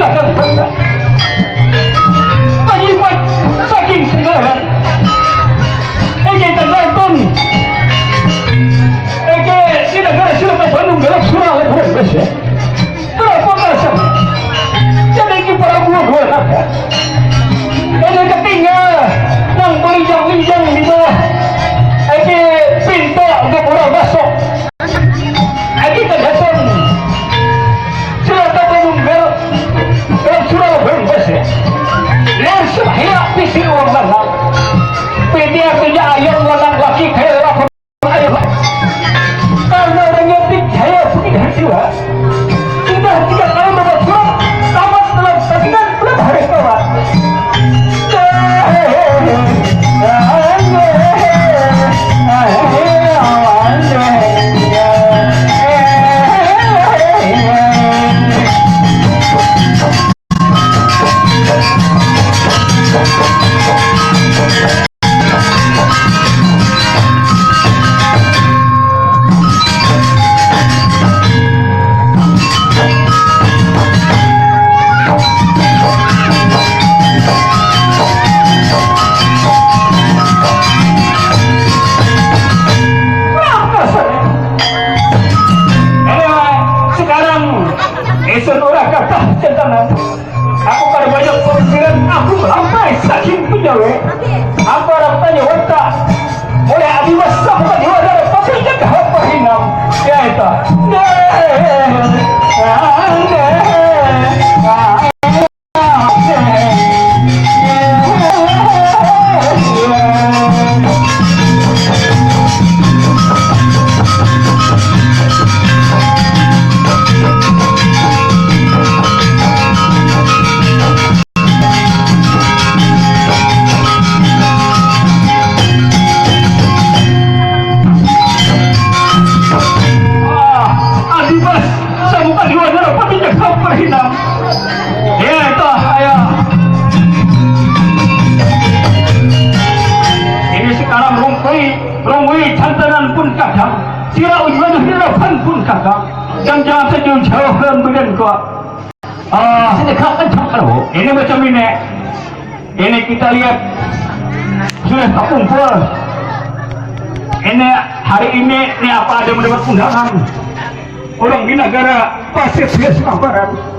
silakan penyimak saking segaran ege tergantung ege di negara Surabaya Bandung gelap Surabaya berbeda berapa masa jadi para buah kata ege ketinggal yang berijang-ijang di bawah ege pintu gapura basok ege tergantung Surabaya Bandung gelap Surabaya berbeda langsung hilang visi uang malam media punya ayat walang laki kaya lapor ayat karena orang yang dijaya punya jiwa sudah 3 tahun membuat surat tamat dalam sakingan belum hari kawan aku pada banyak pemikiran aku melampai saking penyawe aku harap tanya wata oleh adiwas sampai di wadara tapi jaga apa hinam ya itu yang jangan sejauh-jauh dalam badan kau ini kapan cakap ini macam ini kita lihat sudah tak kumpul ini hari ini apa ada mendapat undangan orang di negara Pasir Sulawesi Barat